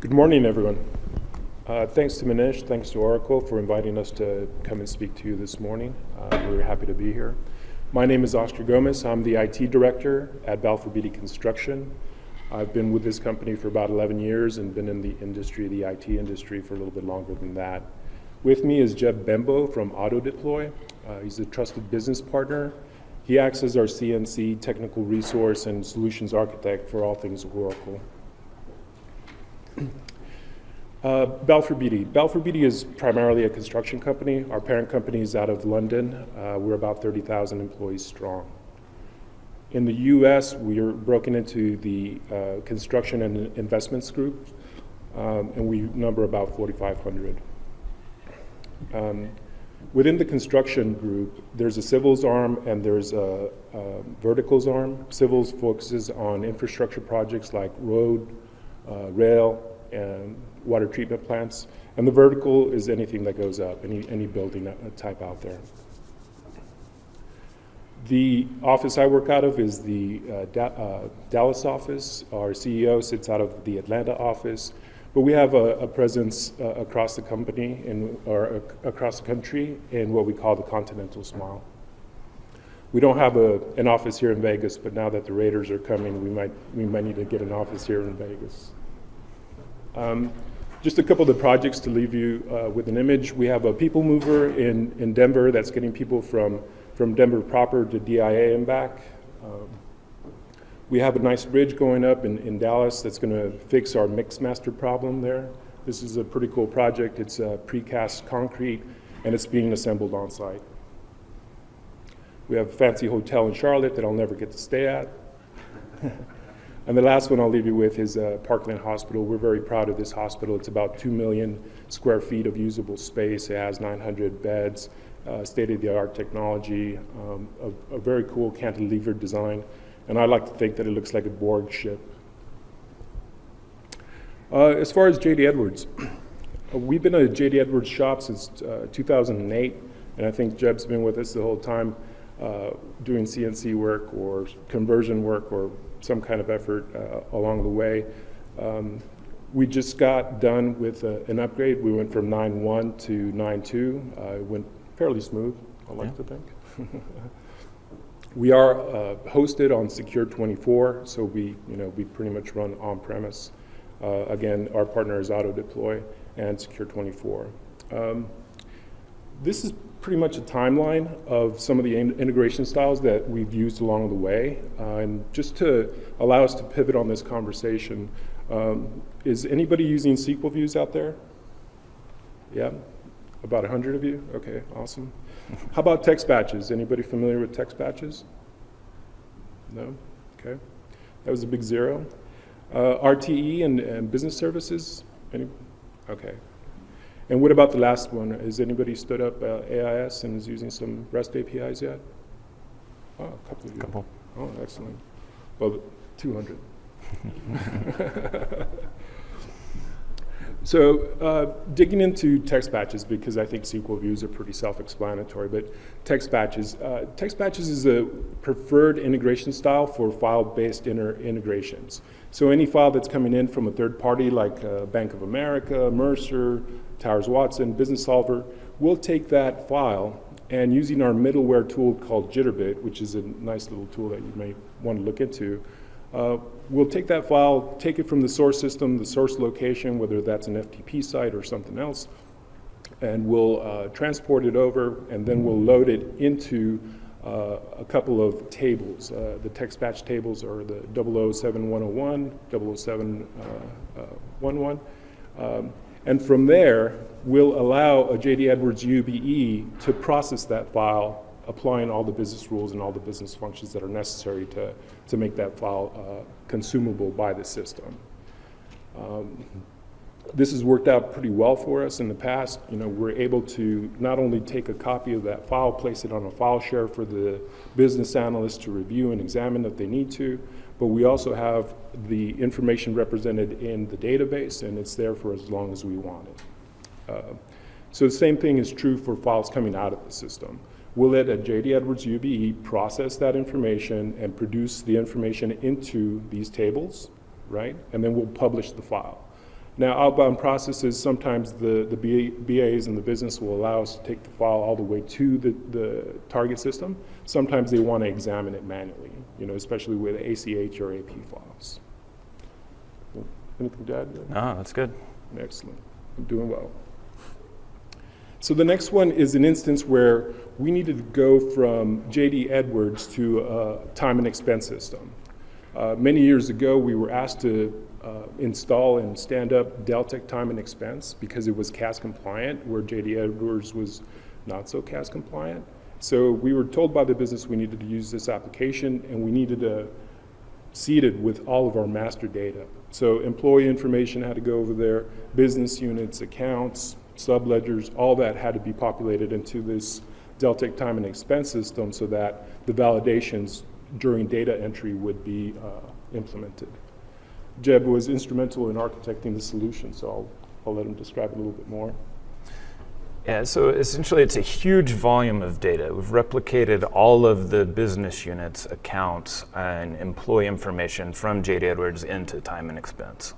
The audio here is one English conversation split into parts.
Good morning, everyone. Thanks to Manish, thanks to Oracle for inviting us to come and speak to you this morning. We're happy to be here. My name is Oscar Gomez. I'm the IT director at Balfour Beatty Construction. I've been with this company for about 11 years and been in the industry, the IT industry, for a little bit longer than that. With me is Jeb Bembo from AutoDeploy. He's a trusted business partner. He acts as our CNC technical resource and solutions architect for all things Oracle. Balfour Beatty. Balfour Beatty is primarily a construction company. Our parent company is out of London. We're about 30,000 employees strong. In the US, we are broken into the construction and investments group, and we number about 4,500. Within the construction group, there's a civils arm and there's a verticals arm. Civils focuses on infrastructure projects like road, rail, and water treatment plants. And the vertical is anything that goes up, any building type out there. The office I work out of is the Dallas office. Our CEO sits out of the Atlanta office. But we have a presence across the company or across the country in what we call the Continental Smile. We don't have an office here in Vegas, but now that the Raiders are coming, we might need to get an office here in Vegas. Just a couple of the projects to leave you with an image. We have a people mover in Denver that's getting people from Denver proper to DIA and back. We have a nice bridge going up in Dallas that's going to fix our mix master problem there. This is a pretty cool project. It's precast concrete, and it's being assembled on site. We have a fancy hotel in Charlotte that I'll never get to stay at. And the last one I'll leave you with is Parkland Hospital. We're very proud of this hospital. It's about 2 million square feet of usable space. It has 900 beds, state-of-the-art technology, a very cool cantilever design. And I like to think that it looks like a Borg ship. As far as JD Edwards, we've been a JD Edwards shop since 2008, and I think Jeb's been with us the whole time doing CNC work or conversion work or some kind of effort along the way. We just got done with an upgrade. We went from 9.1 to 9.2. It went fairly smooth, I like to think. We are hosted on Secure 24, so we pretty much run on-premise. Again, our partner is AutoDeploy and Secure 24. This is pretty much a timeline of some of the integration styles that we've used along the way. And just to allow us to pivot on this conversation, is anybody using SQL views out there? Yeah, about 100 of you? Okay, awesome. How about text batches? Anybody familiar with text batches? No? Okay. That was a big zero. RTE and business services? Okay. And what about the last one? Has anybody stood up AIS and is using some REST APIs yet? Oh, a couple of you. Couple. Oh, excellent. Well, 200. So digging into text batches, because I think SQL views are pretty self-explanatory, but text batches is a preferred integration style for file-based integrations. So any file that's coming in from a third party like Bank of America, Mercer, Towers Watson, Business Solver, we'll take that file and using our middleware tool called Jitterbit, which is a nice little tool that you may want to look into, we'll take that file, take it from the source system, the source location, whether that's an FTP site or something else, and we'll transport it over, and then we'll load it into a couple of tables. The text batch tables are the 007101, 00711. And from there, we'll allow a JD Edwards UBE to process that file, applying all the business rules and all the business functions that are necessary to make that file consumable by the system. This has worked out pretty well for us in the past. We're able to not only take a copy of that file, place it on a file share for the business analyst to review and examine if they need to, but we also have the information represented in the database, and it's there for as long as we want it. So the same thing is true for files coming out of the system. We'll let a JD Edwards UBE process that information and produce the information into these tables, right? And then we'll publish the file. Now, outbound processes, sometimes the BAs and the business will allow us to take the file all the way to the target system. Sometimes they want to examine it manually, especially with ACH or AP files. Anything to add? No, that's good. Excellent. I'm doing well. So the next one is an instance where we needed to go from JD Edwards to a time and expense system. Many years ago, we were asked to install and stand up Deltek time and expense because it was CAS compliant, where JD Edwards was not so CAS compliant. So we were told by the business we needed to use this application, and we needed to seed it with all of our master data. So employee information had to go over there, business units, accounts, subledgers, all that had to be populated into this Deltek time and expense system so that the validations during data entry would be implemented. Jeb was instrumental in architecting the solution, so I'll let him describe it a little bit more. Yeah, so essentially it's a huge volume of data. We've replicated all of the business units, accounts, and employee information from JD Edwards into time and expense.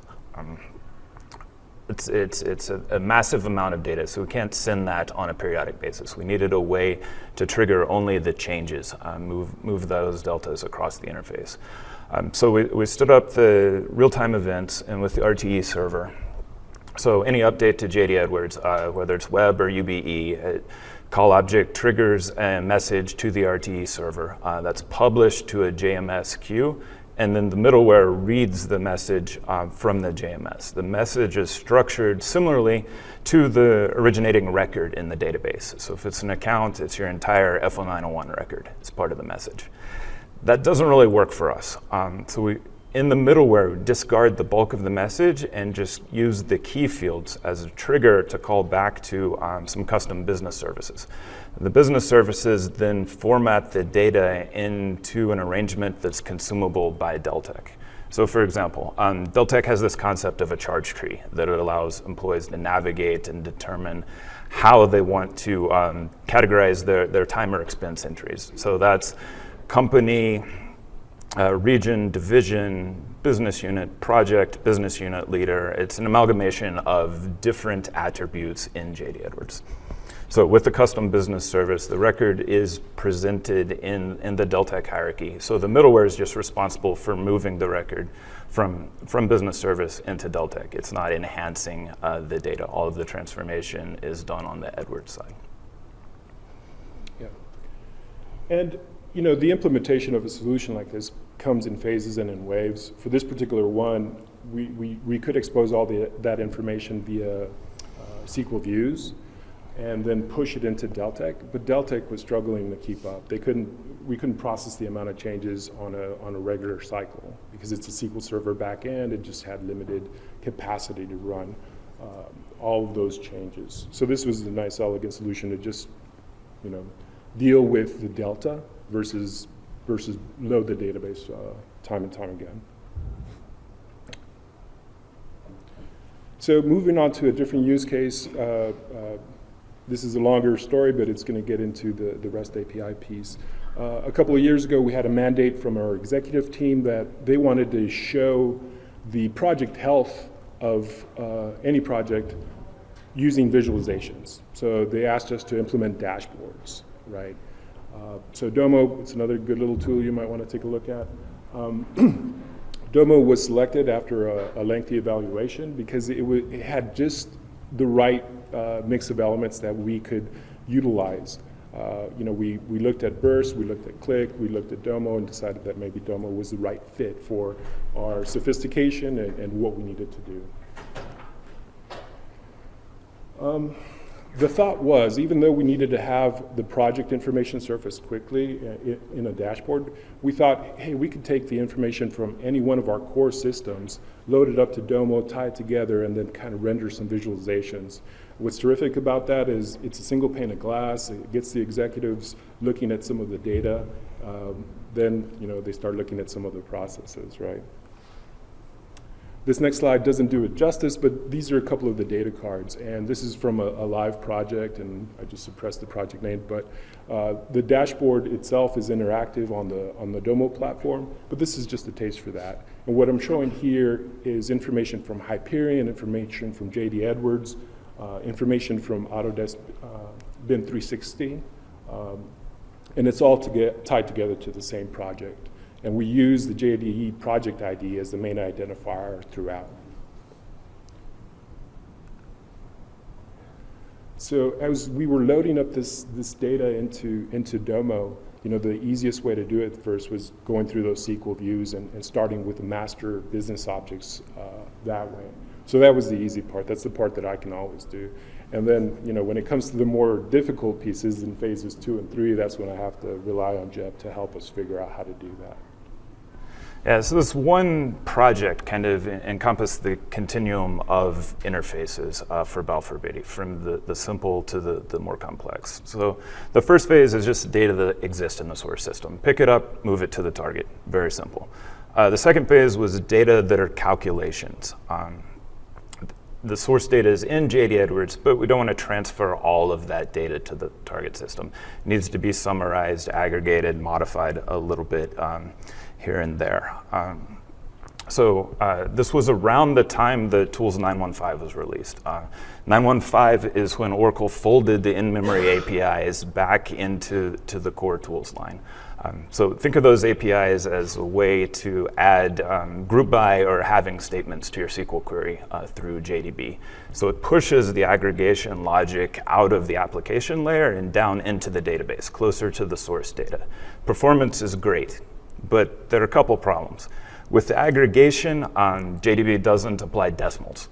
It's a massive amount of data, so we can't send that on a periodic basis. We needed a way to trigger only the changes, move those deltas across the interface. So we stood up the real-time events and with the RTE server. So any update to JD Edwards, whether it's web or UBE, call object triggers a message to the RTE server that's published to a JMS queue, and then the middleware reads the message from the JMS. The message is structured similarly to the originating record in the database. So if it's an account, it's your entire F0901 record. It's part of the message. That doesn't really work for us. So we, in the middleware, we discard the bulk of the message and just use the key fields as a trigger to call back to some custom business services. The business services then format the data into an arrangement that's consumable by Deltek. So for example, Deltek has this concept of a charge tree that it allows employees to navigate and determine how they want to categorize their time or expense entries. So that's company, region, division, business unit, project, business unit leader. It's an amalgamation of different attributes in JD Edwards. So with the custom business service, the record is presented in the Deltek hierarchy. So the middleware is just responsible for moving the record from business service into Deltek. It's not enhancing the data. All of the transformation is done on the Edwards side. Yeah. And the implementation of a solution like this comes in phases and in waves. For this particular one, we could expose all that information via SQL views and then push it into Deltek, but Deltek was struggling to keep up. We couldn't process the amount of changes on a regular cycle because it's a SQL Server backend. It just had limited capacity to run all of those changes. So this was a nice, elegant solution to just, deal with the delta versus load the database time and time again. So moving on to a different use case, this is a longer story, but it's going to get into the REST API piece. A couple of years ago, we had a mandate from our executive team that they wanted to show the project health of any project using visualizations. So they asked us to implement dashboards, right? So DOMO, it's another good little tool you might want to take a look at. DOMO was selected after a lengthy evaluation because it had just the right mix of elements that we could utilize. We looked at Burst, we looked at Click, we looked at DOMO and decided that maybe DOMO was the right fit for our sophistication and what we needed to do. The thought was, even though we needed to have the project information surface quickly in a dashboard, we thought, hey, we could take the information from any one of our core systems, load it up to DOMO, tie it together, and then kind of render some visualizations. What's terrific about that is it's a single pane of glass. It gets the executives looking at some of the data. Then they start looking at some of the processes, right? This next slide doesn't do it justice, but these are a couple of the data cards. And this is from a live project, and I just suppressed the project name. But the dashboard itself is interactive on the DOMO platform, but this is just a taste for that. And what I'm showing here is information from Hyperion, information from JD Edwards, information from Autodesk BIM 360, and it's all tied together to the same project. And we use the JDE project ID as the main identifier throughout. So as we were loading up this data into DOMO, the easiest way to do it first was going through those SQL views and starting with the master business objects that way. So that was the easy part. That's the part that I can always do. And then, when it comes to the more difficult pieces in phases 2 and 3, that's when I have to rely on Jeb to help us figure out how to do that. Yeah, so this one project kind of encompassed the continuum of interfaces for Balfour Beatty, from the simple to the more complex. So the first phase is just data that exists in the source system. Pick it up, move it to the target. Very simple. The second phase was data that are calculations. The source data is in JD Edwards, but we don't want to transfer all of that data to the target system. It needs to be summarized, aggregated, modified a little bit here and there. So this was around the time the Tools 915 was released. 915 is when Oracle folded the in-memory APIs back into the core tools line. So think of those APIs as a way to add group by or having statements to your SQL query through JDB. So it pushes the aggregation logic out of the application layer and down into the database, closer to the source data. Performance is great, but there are a couple problems. With the aggregation, JDB doesn't apply decimals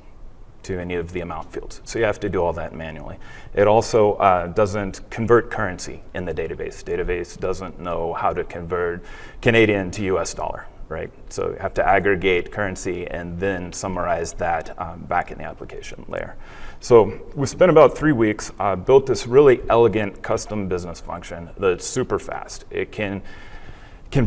to any of the amount fields. So you have to do all that manually. It also doesn't convert currency in the database. Database doesn't know how to convert Canadian to US dollar, right? So you have to aggregate currency and then summarize that back in the application layer. So we spent about 3 weeks, built this really elegant custom business function that's super fast. It can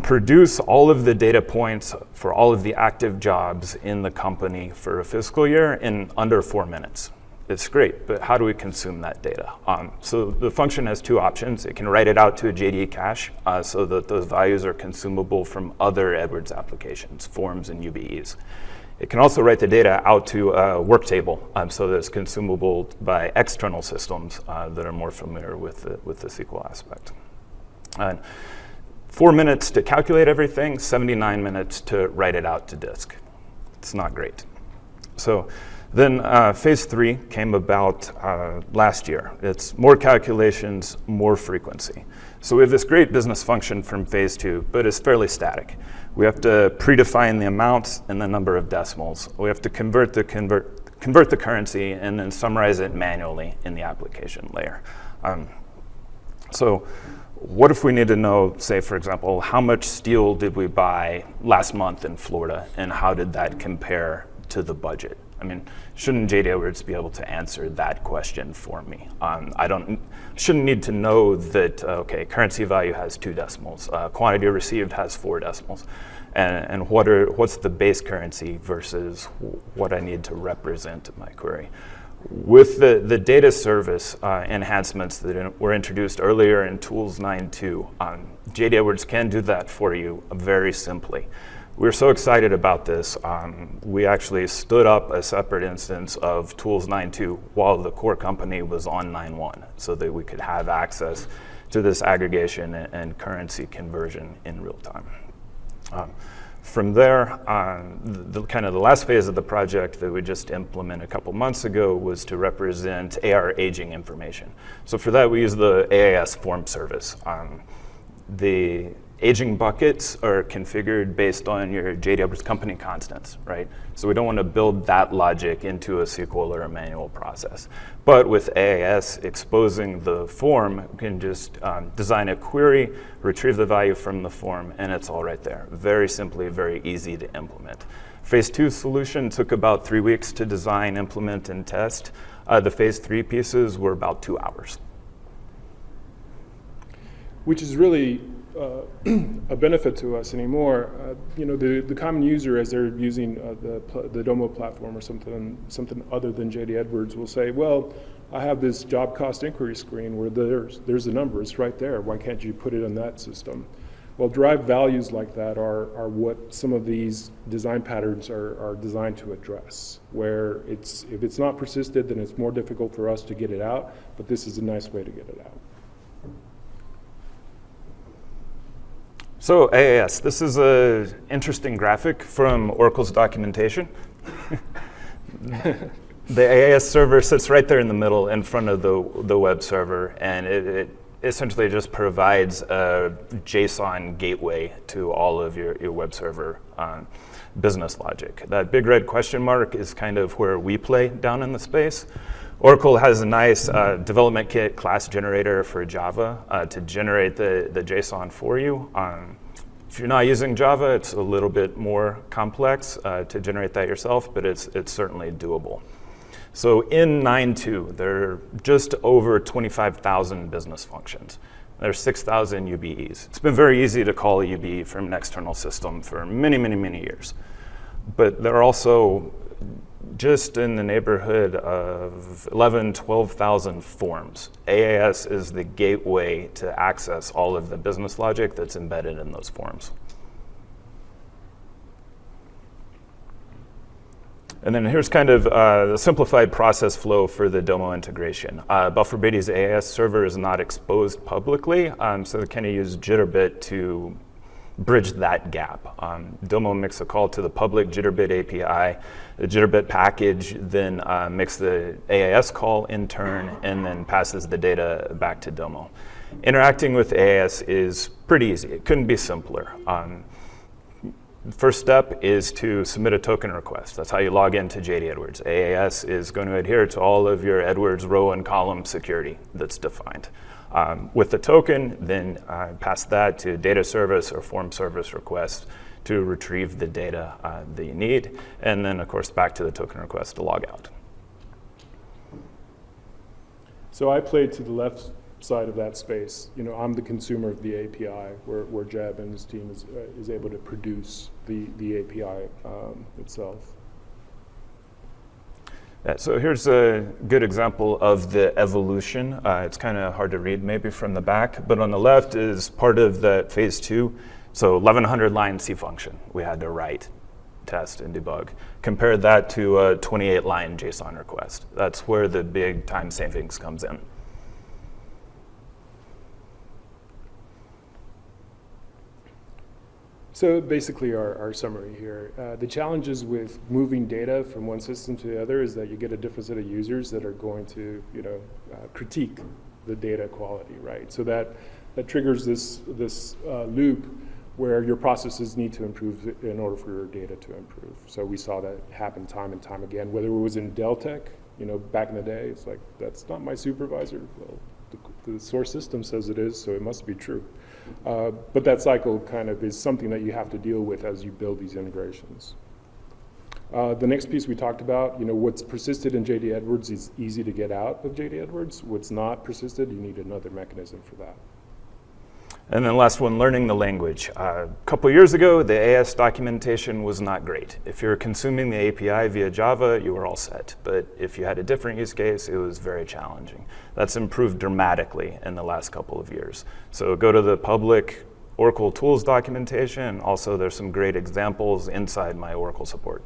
produce all of the data points for all of the active jobs in the company for a fiscal year in under 4 minutes. It's great, but how do we consume that data? So the function has 2 options. It can write it out to a JDE cache so that those values are consumable from other Edwards applications, forms and UBEs. It can also write the data out to a work table so that it's consumable by external systems that are more familiar with the SQL aspect. 4 minutes to calculate everything, 79 minutes to write it out to disk. It's not great. So then phase 3 came about last year. It's more calculations, more frequency. So we have this great business function from phase 2, but it's fairly static. We have to predefine the amounts and the number of decimals. We have to convert the currency and then summarize it manually in the application layer. So what if we need to know, say, for example, how much steel did we buy last month in Florida, and how did that compare to the budget? I mean, shouldn't JD Edwards be able to answer that question for me? Shouldn't need to know that, okay, currency value has 2 decimals, quantity received has 4 decimals, and what's the base currency versus what I need to represent in my query? With the data service enhancements that were introduced earlier in Tools 9.2, JD Edwards can do that for you very simply. We're so excited about this. We actually stood up a separate instance of Tools 9.2 while the core company was on 9.1 so that we could have access to this aggregation and currency conversion in real time. From there, the last phase of the project that we just implemented a couple months ago was to represent AR aging information. So for that, we use the AAS form service. The aging buckets are configured based on your JD Edwards company constants, right? So we don't want to build that logic into a SQL or a manual process. But with AAS exposing the form, we can just design a query, retrieve the value from the form, and it's all right there. Very simply, very easy to implement. Phase 2 solution took about 3 weeks to design, implement, and test. The phase 3 pieces were about 2 hours. Which is really a benefit to us anymore. The common user, as they're using the DOMO platform or something other than JD Edwards, will say, well, I have this job cost inquiry screen where there's the number, it's right there. Why can't you put it in that system? Well, derived values like that are what some of these design patterns are designed to address, where if it's not persisted, then it's more difficult for us to get it out, but this is a nice way to get it out. So AAS, this is an interesting graphic from Oracle's documentation. The AAS server sits right there in the middle in front of the web server, and it essentially just provides a JSON gateway to all of your web server business logic. That big red question mark is kind of where we play down in the space. Oracle has a nice development kit class generator for Java to generate the JSON for you. If you're not using Java, it's a little bit more complex to generate that yourself, but it's certainly doable. So in 9.2, there are just over 25,000 business functions. There's 6,000 UBEs. It's been very easy to call a UBE from an external system for many, many, many years. But there are also just in the neighborhood of 11,000, 12,000 forms. AAS is the gateway to access all of the business logic that's embedded in those forms. And then here's kind of the simplified process flow for the DOMO integration. Balfour Beatty's AAS server is not exposed publicly, so they kind of use Jitterbit to bridge that gap. DOMO makes a call to the public Jitterbit API. The Jitterbit package then makes the AAS call in turn and then passes the data back to DOMO. Interacting with AAS is pretty easy. It couldn't be simpler. The first step is to submit a token request. That's how you log into JD Edwards. AAS is going to adhere to all of your Edwards row and column security that's defined. With the token, then pass that to data service or form service request to retrieve the data that you need, and then of course back to the token request to log out. So I played to the left side of that space. I'm the consumer of the API, where Jeb and his team is able to produce the API itself. Yeah, so here's a good example of the evolution. It's kind of hard to read maybe from the back, but on the left is part of the phase 2. So 1,100 line C function we had to write, test, and debug. Compare that to a 28 line JSON request. That's where the big time savings comes in. So basically our summary here. The challenges with moving data from one system to the other is that you get a different set of users that are going to critique the data quality, right? So that triggers this loop where your processes need to improve in order for your data to improve. So we saw that happen time and time again, whether it was in Deltek, back in the day, it's like, that's not my supervisor. Well, the source system says it is, so it must be true. But that cycle kind of is something that you have to deal with as you build these integrations. The next piece we talked about, what's persisted in JD Edwards is easy to get out of JD Edwards. What's not persisted, you need another mechanism for that. And then last one, learning the language. A couple years ago, the AS documentation was not great. If you're consuming the API via Java, you were all set. But if you had a different use case, it was very challenging. That's improved dramatically in the last couple of years. So go to the public Oracle tools documentation. Also, there's some great examples inside my Oracle support.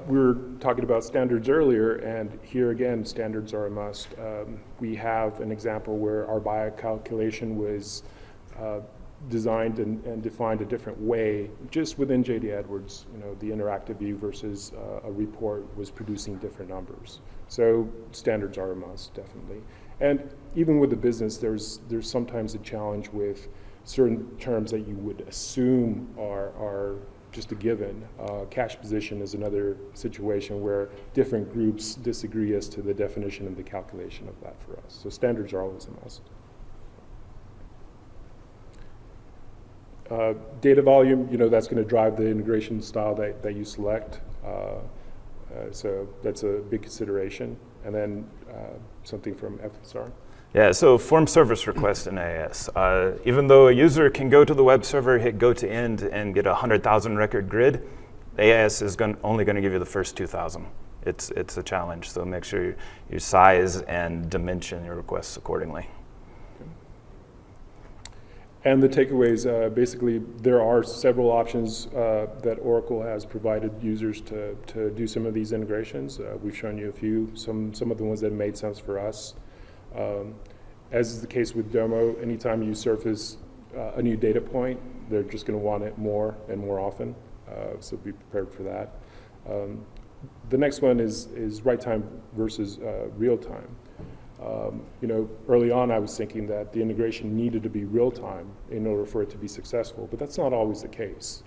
We were talking about standards earlier, and here again, standards are a must. We have an example where our buy calculation was designed and defined a different way, just within JD Edwards. The interactive view versus a report was producing different numbers. So standards are a must, definitely. And even with the business, there's sometimes a challenge with certain terms that you would assume are just a given. Cache position is another situation where different groups disagree as to the definition and the calculation of that for us. So standards are always a must. Data volume, that's going to drive the integration style that you select. So that's a big consideration. And then something from FSR. Yeah, so form service request in AIS. Even though a user can go to the web server, hit go to end, and get a 100,000 record grid, AIS is only going to give you the first 2,000. It's a challenge, so make sure you size and dimension your requests accordingly. And the takeaways, basically, there are several options that Oracle has provided users to do some of these integrations. We've shown you a few, some of the ones that made sense for us. As is the case with DOMO, anytime you surface a new data point, they're just going to want it more and more often, so be prepared for that. The next one is write time versus real time. Early on I was thinking that the integration needed to be real time in order for it to be successful, but that's not always the case.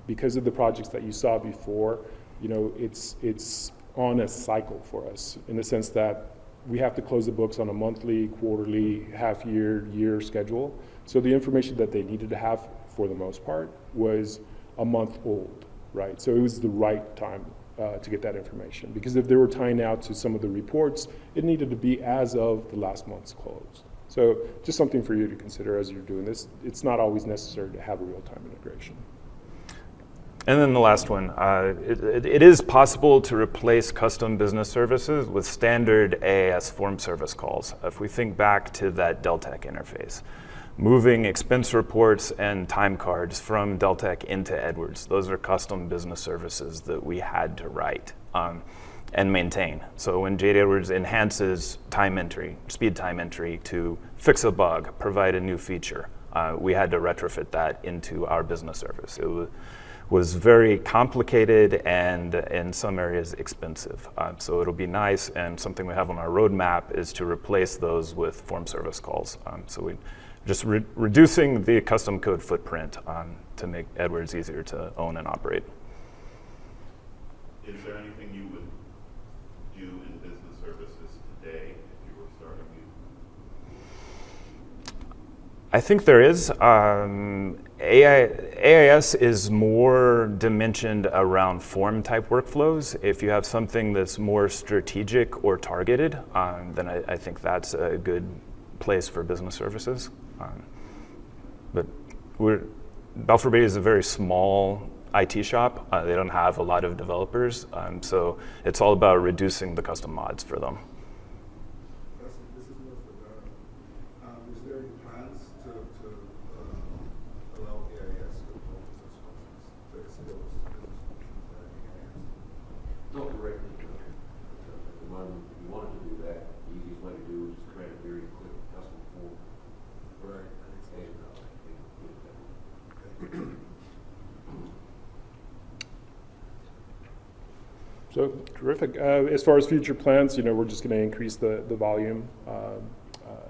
Because of the projects that you saw before, it's on a cycle for us in the sense that we have to close the books on a monthly, quarterly, half-year, year schedule. So the information that they needed to have, for the most part, was a month old, right? So it was the right time to get that information. Because if they were tying out to some of the reports, it needed to be as of the last month's close. So just something for you to consider as you're doing this. It's not always necessary to have a real-time integration. And then the last one, it is possible to replace custom business services with standard AIS form service calls. If we think back to that Deltek interface, moving expense reports and time cards from Deltek into Edwards, those are custom business services that we had to write and maintain. So when JD Edwards enhances time entry, speed time entry to fix a bug, provide a new feature, we had to retrofit that into our business service. It was very complicated and in some areas expensive. So it'll be nice, and something we have on our roadmap is to replace those with form service calls. So we just reducing the custom code footprint to make Edwards easier to own and operate. Is there anything you would do in business services today if you were starting new? I think there is. AIS is more dimensioned around form type workflows. If you have something that's more strategic or targeted, then I think that's a good place for business services. But Balfour Beatty is a very small IT shop. They don't have a lot of developers, so it's all about reducing the custom mods for them. This is more for Donna. Is there any plans to allow AIS to perform business functions, to extend those business functions that AIS? Not directly. The moment you wanted to do that, the easiest way to do it is just create a very quick custom form. Right. So terrific. As far as future plans, we're just going to increase the volume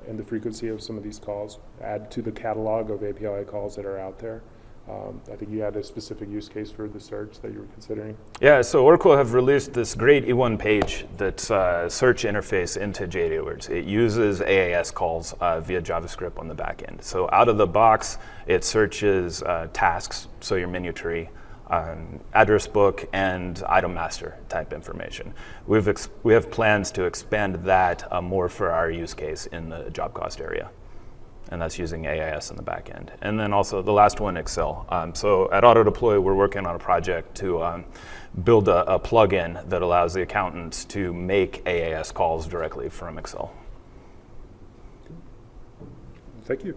and the frequency of some of these calls, add to the catalog of API calls that are out there. I think you had a specific use case for the search that you were considering. Yeah, so Oracle have released this great E1 page that's a search interface into JD Edwards. It uses AIS calls via JavaScript on the back end. So out of the box, it searches tasks, so your menu tree, address book, and item master type information. We have plans to expand that more for our use case in the job cost area. And that's using AIS in the back end. And then also the last one, Excel. So at AutoDeploy, we're working on a project to build a plugin that allows the accountants to make AIS calls directly from Excel. Thank you.